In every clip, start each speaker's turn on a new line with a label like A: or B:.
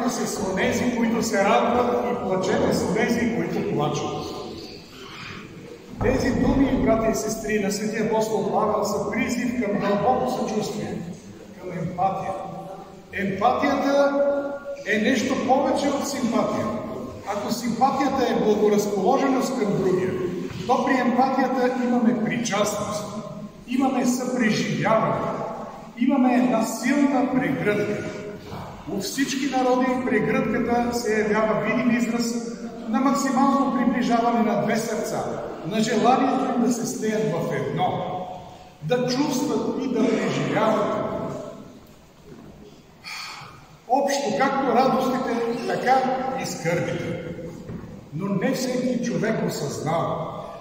A: Радвайте се с онези, които се радват, и плачете с онези, които плачат. Тези думи, брати и сестри, на свети апостол Павел са призив към дълбоко съчувствие, към емпатия. Емпатията е нещо повече от симпатия. Ако симпатията е благоразположеност към другия, то при емпатията имаме причастност, имаме съпреживяване, имаме една силна прегръдка. У всички народи прегръдката се явява видим израз на максимално приближаване на две сърца, на желанието им да се слеят в едно, да чувстват и да преживяват общо, както радостите, така и скърбите. Но не всеки човек осъзнава,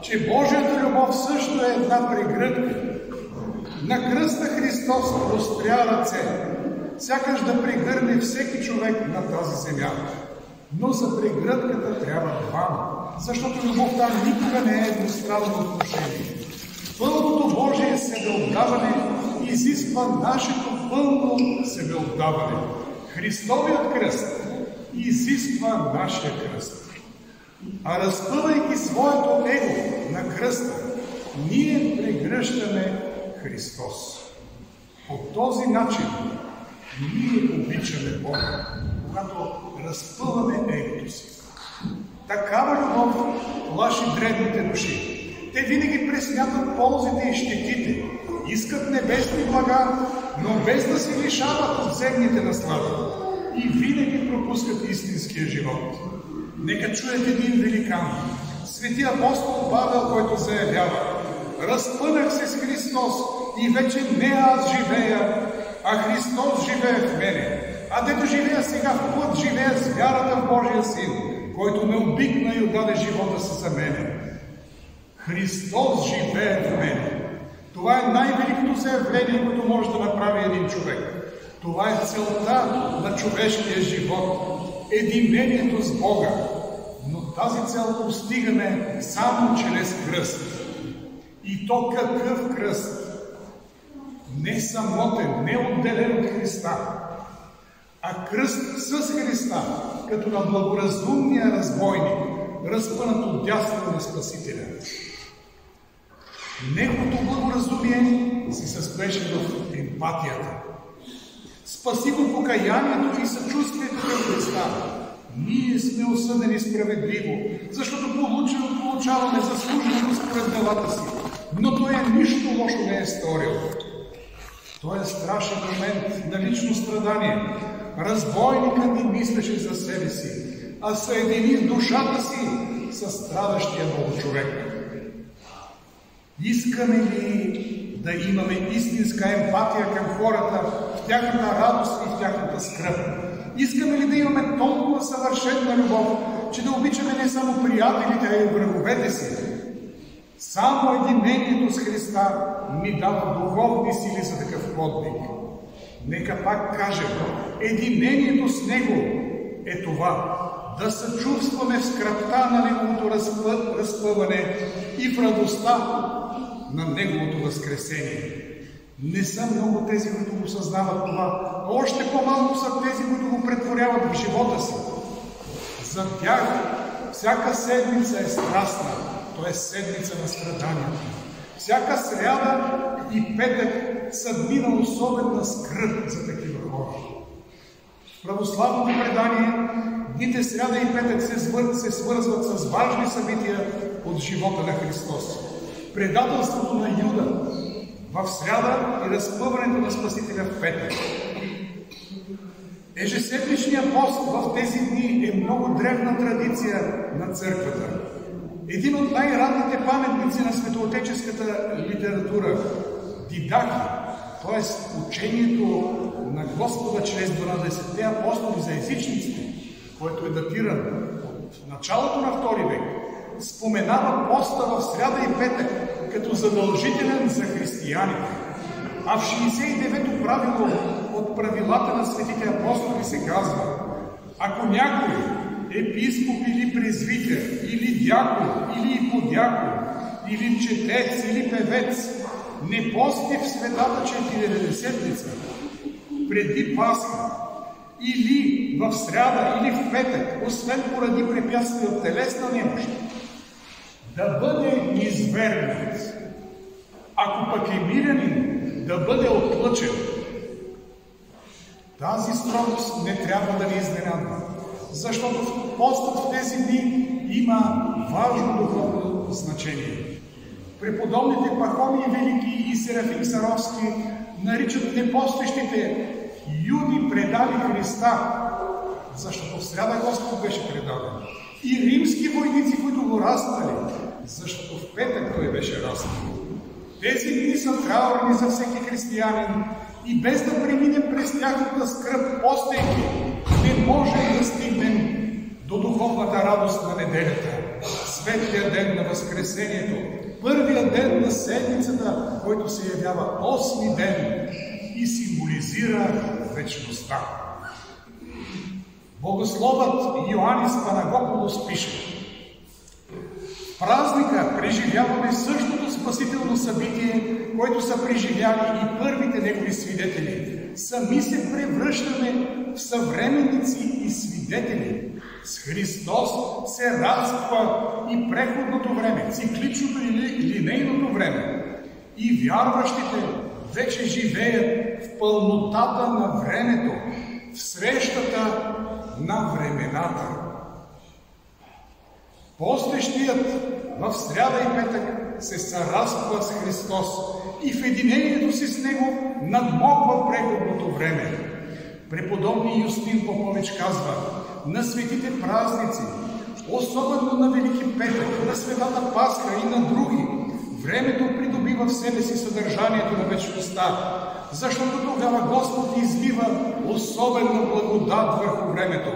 A: че Божията любов също е една прегръдка. На кръста Христос простря ръце, сякаш да прегърне всеки човек на тази земя. Но за прегръдката трябва двама, защото любовта никога не е едностранно отношение. Пълното Божие себеотдаване изисква нашето пълно себеотдаване. Христовият кръст изисква нашия кръст. А разпъвайки своето его на кръста, ние прегръщаме Христос. По този начин ние обичаме Бога, когато разпъваме егото си. Такава любов плаши дребните души. Те винаги пресмятат ползите и щетите, искат небесни блага, но без да се лишават от земните наслади и винаги пропускат истинския живот. Нека чуят един великан, свети апостол Павел, който заявява: разпънах се с Христос и вече не аз живея, а Христос живее в мене. А дето живея сега в плът, живея с вярата в Божия Син, който ме обикна и отдаде живота си за мене. Христос живее в мене. Това е най-великото заявление, което може да направи един човек. Това е целта на човешкия живот. Единението с Бога. Но тази цел постигаме само чрез кръст. И то какъв кръст? Не самотен, не отделен от Христа, а кръст с Христа, като на благоразумния разбойник, разпънат от дясно на Спасителя. Неговото благоразумие се състоеше в емпатията. Спаси го покаянието и съчувствието към Христа. Ние сме осъдени справедливо, защото получаваме заслуженото според делата си. Но той нищо лошо не е сторил. Той е страшен момент на лично страдание. Разбойникът не мислеше за себе си, а съедини в душата си със страдащия Бог човек. Искаме ли да имаме истинска емпатия към хората в тяхната радост и в тяхната скръб? Искаме ли да имаме толкова съвършена любов, че да обичаме не само приятелите, а и враговете си? Само единението с Христа ни дава духовни сили за такъв подвиг. Нека пак кажем, единението с Него е това: да съчувстваме в скръбта на Неговото разпъване и в радостта на Неговото възкресение. Не са много тези, които го съзнават това, но още по-малко са тези, които го претворяват в живота си. За тях всяка седмица е страстна, т.е. седмица на страданията. Всяка сряда и петък са дни на особена скръб за такива хора. В православното предание дните сряда и петък се свързват с важни събития от живота на Христос. Предателството на Юда в сряда и разпъването на Спасителя в петък. Ежеседмичният пост в тези дни е много древна традиция на църквата. Един от най-ранните паметници на светоотеческата литература, Дидахи, т.е. учението на Господа чрез 12-те апостоли за езичниците, който е датиран от началото на II век, споменава поста в сряда и петък като задължителен за християните. А в 69-то правило от правилата на светите апостоли се казва: ако някой епископ или презвитер, или дякон, или иподякон, или четец, или певец не пости в светата 40-ница преди Пасха, или в сряда или в петък, освен поради препятствия от телесна немощ, да бъде низвергнат. Ако пък е мирянин, да бъде отлъчен. Тази строгост не трябва да ни изненадва, защото постът в тези дни има важно духовно значение. Преподобните Пахомий Велики и Серафим Саровски наричат непостещите юди предали Христа, защото в сряда Господ беше предаден. И римски войници, които го разпнали, защото в петък той беше разпнал. Тези дни са траурни за всеки християнин и без да преминем през тяхната скръб, постейки, не можем да стигнем до духовната радост на неделята, светлия ден на Възкресението, първия ден на седмицата, който се явява 8-ми ден и символизира вечността. Богословът Йоанис Панагополос пише: в празника преживяваме същото спасително събитие, което са преживяли и първите негови свидетели. Сами се превръщаме в съвременници и свидетели. С Христос се разпва и преходното време, цикличното или линейното време. И вярващите вече живеят в пълнотата на времето, в срещата на времената. Постещият в сряда и петък се съразпва с Христос и в единението си с Него надмогва преходното време. Преподобни Юстин Попович казва: на светите празници, особено на Велики петък, на Светата Пасха и на други, времето придобива в себе си съдържанието на вечността, защото тогава Господ излива особена благодат върху времето.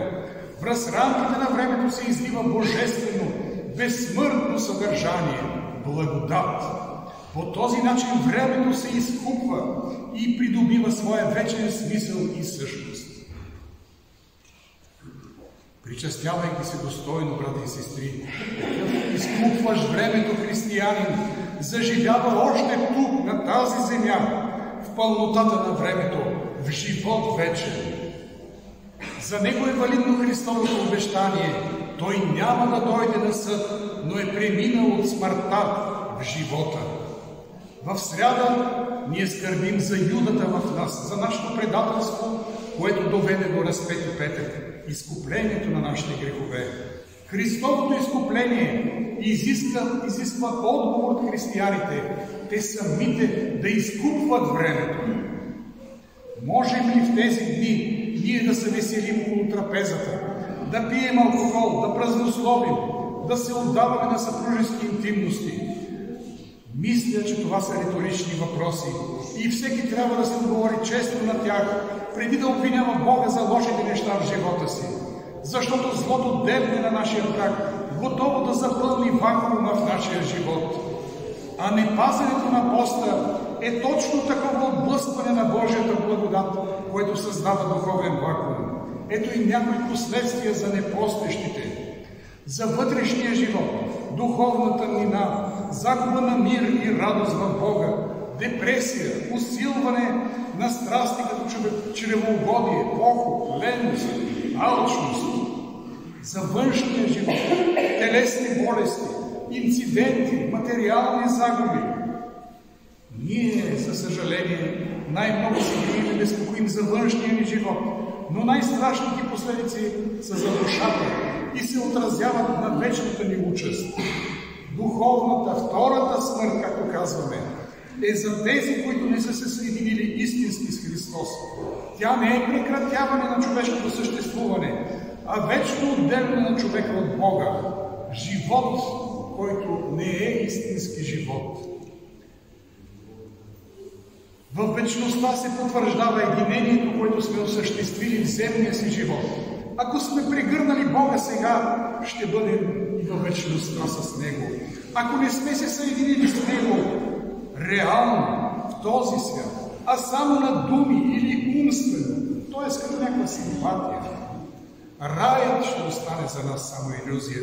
A: В разрамките на времето се излива божествено, безсмъртно съдържание, благодат. По този начин времето се изкупва и придобива своя вечен смисъл и същност. Причастявайки се достойно, брати и сестри, изкупваш времето, християнин, заживява още тук, на тази земя, в пълнотата на времето, в живот вечен. За него е валидно Христовото обещание: той няма да дойде на съд, но е преминал от смъртта в живота. В сряда ние скърбим за юдата в нас, за нашето предателство, което доведе до разпети петък, изкуплението на нашите грехове. Христовото изкупление изисква отговор от християните, те самите да изкупват времето. Можем ли в тези дни ние да се веселим около трапезата, да пием алкохол, да празнословим, да се отдаваме на съпружески интимности? Мисля, че това са риторични въпроси и всеки трябва да се отговори честно на тях, преди да обвинява Бога за лошите неща в живота си. Защото злото дебне на нашия праг, готово да запълни вакуума в нашия живот. А непазенето на поста е точно такова отблъскване на Божията благодат, което създава духовен вакуум. Ето и някои последствия за непостещите. За вътрешния живот, духовна тъмнина, загуба на мир и радост в Бога, депресия, усилване на страсти като чревоугодие, похоть, леност, алчност. За външния живот, телесни болести, инциденти, материални загуби. Ние, за съжаление, най-много се грижим и безпокоим за външния ни живот, но най-страшните последици са за душата и се отразяват на вечната ни участ. Духовната, втората смърт, както казваме, е за тези, които не са се съединили истински с Христос. Тя не е прекратяване на човешкото съществуване, а вечно отделяне на човека от Бога. Живот, който не е истински живот. В вечността се потвърждава единението, което сме осъществили в земния си живот. Ако сме прегърнали Бога сега, ще бъдем и във вечността с Него. Ако не сме се съединили с Него реално в този свят, а само на думи или умствено, т.е. като някаква симпатия, раят ще остане за нас само илюзия.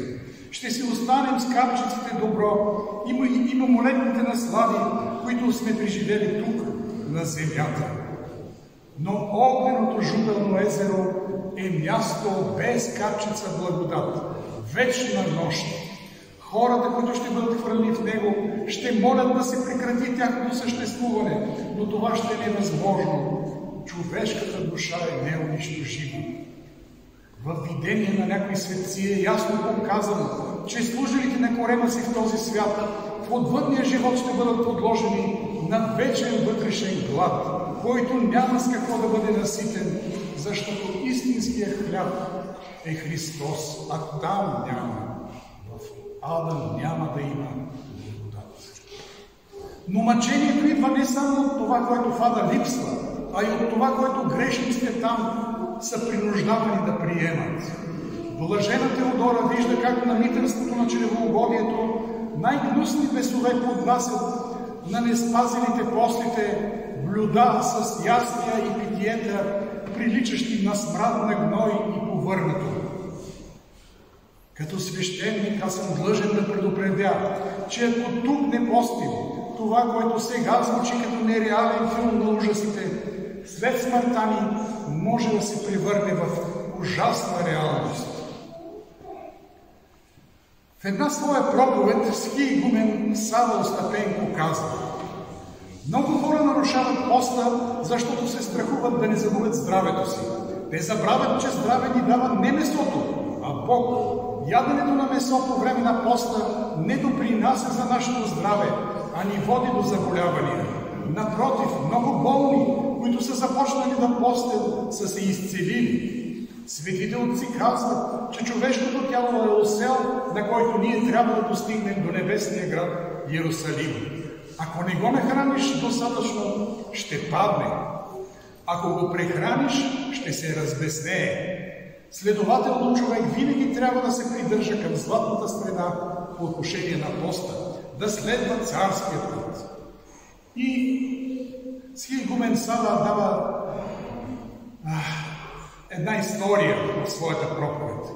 A: Ще си останем с капчиците добро и мимолетните наслади, които сме преживели тук, на земята. но огненото жупелно езеро е място без капчица благодат, вечна нощ. Хората, които ще бъдат хвърлени в него, ще молят да се прекрати тяхното съществуване, но това ще е невъзможно. Човешката душа е неунищожима. В видение на някои светци е ясно показано, че служилите на корема си в този свят, в отвъдния живот ще бъдат подложени на вечен вътрешен глад, който няма с какво да бъде наситен, защото истинският хляб е Христос, а там няма. В ада няма да има благодат. Но мъчението идва не само от това, което в ада липсва, а и от това, което грешниците там са принуждавани да приемат. Блажена Теодора вижда как на митърството на чревоугодието най-гнусни бесове поднасят на неспазените послите блюда с ястия и питиета, приличащи на смрад на гной и повърнато. Като свещеник аз съм длъжен да предупредя, че ако тук не постим, това, което сега звучи като нереален филм на ужасите, след смъртта ни може да се превърне в ужасна реалност. В една своя проповед схиигумен Сава Остапенко казва: много хора нарушават поста, защото се страхуват да не загубят здравето си. Те забравят, че здраве ни дава не месото, а Бог. Яденето на месо по време на поста не допринася за нашето здраве, а ни води до заболявания. Напротив, много болни, които са започнали да постят, са се изцелили. Светите отци казват, че човешкото тяло е осел, на който ние трябва да достигнем до небесния град Йерусалим. Ако не го нахраниш достатъчно, ще падне. Ако го прехраниш, ще се разбеснее. Следователно, човек винаги трябва да се придържа към златната среда по отношение на поста, да следва царският път. И схиигумен Сава дава една история в своята проповед.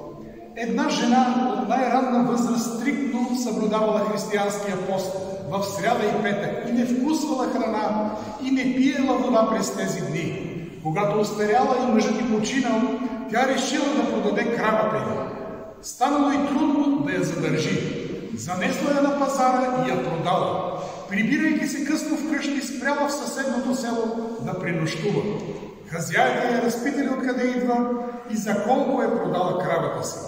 A: Една жена от най-ранна възраст стриктно съблюдавала християнския пост в сряда и петък и не вкусвала храна и не пиела вода през тези дни. Когато остаряла и мъжът й починал, тя решила да продаде кравата й. Станало и трудно да я задържи. Занесла я на пазара и я продала. Прибирайки се късно вкъщи, спряла в съседното село да пренощува. Хазяйка я разпитали откъде идва и за колко е продала кравата си.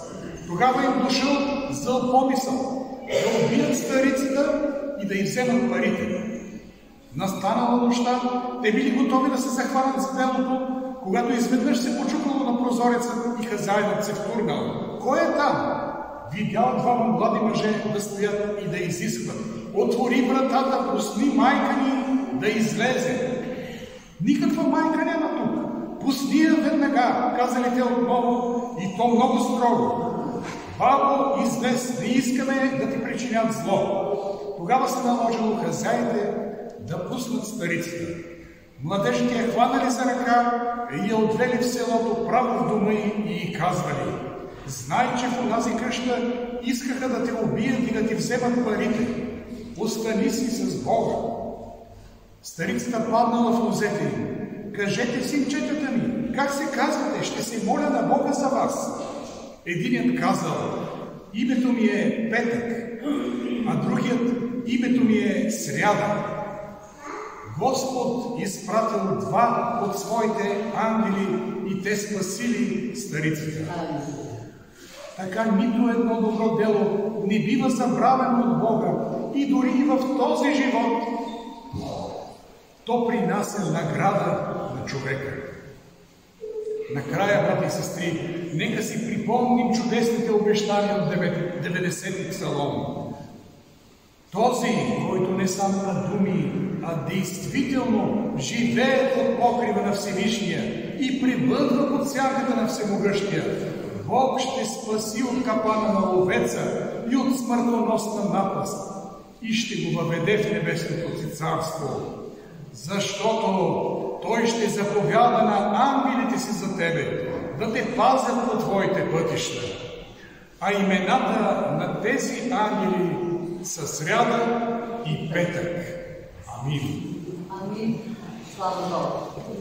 A: Тогава им дошъл зъл помисъл да убият старицата и да й вземат парите. Настанала нощта, те били готови да се захванат за делото, когато изведнъж се почукало на прозореца и хазяйнът се втурнал. Кой е там? Видял двама млади мъже да стоят и да изискват. Отвори вратата, пусни майка ни да излезе. Никаква майка няма тук. Пусни я веднага, казали те отново, и то много строго. Бабо, излез, не искаме да ти причинят зло. Тогава се наложило хазяите да пуснат старицата. Младежите я хванали за ръка и я отвели в селото право в дома и казвали: знай, че в онази къща искаха да те убият и да ти вземат парите. Остани си с Бога. Старицата паднала в нозете им. Кажете, синчетата ми, как се казвате? Ще се моля на Бога за вас. Единият казал: името ми е Петък, а другият: името ми е Сряда. Господ изпратил два от своите ангели и те спасили старицата. Така нито едно добро дело не бива забравено от Бога и дори и в този живот то принася награда на човека. Накрая, брати и сестри, нека си припомним чудесните обещания от 90-ти псалом. Този, който не само на думи, а действително живее под покрива на Всевишния и пребъдва под сянката на Всемогъщия, Бог ще спаси от капана на ловеца и от смъртоносна напаст и ще го въведе в небесното си царство, защото Той ще заповяда на ангелите си за тебе, да те пазят по твоите пътища. А имената на тези ангели са Сряда и Петък. Амин.
B: Амин. Слава Богу.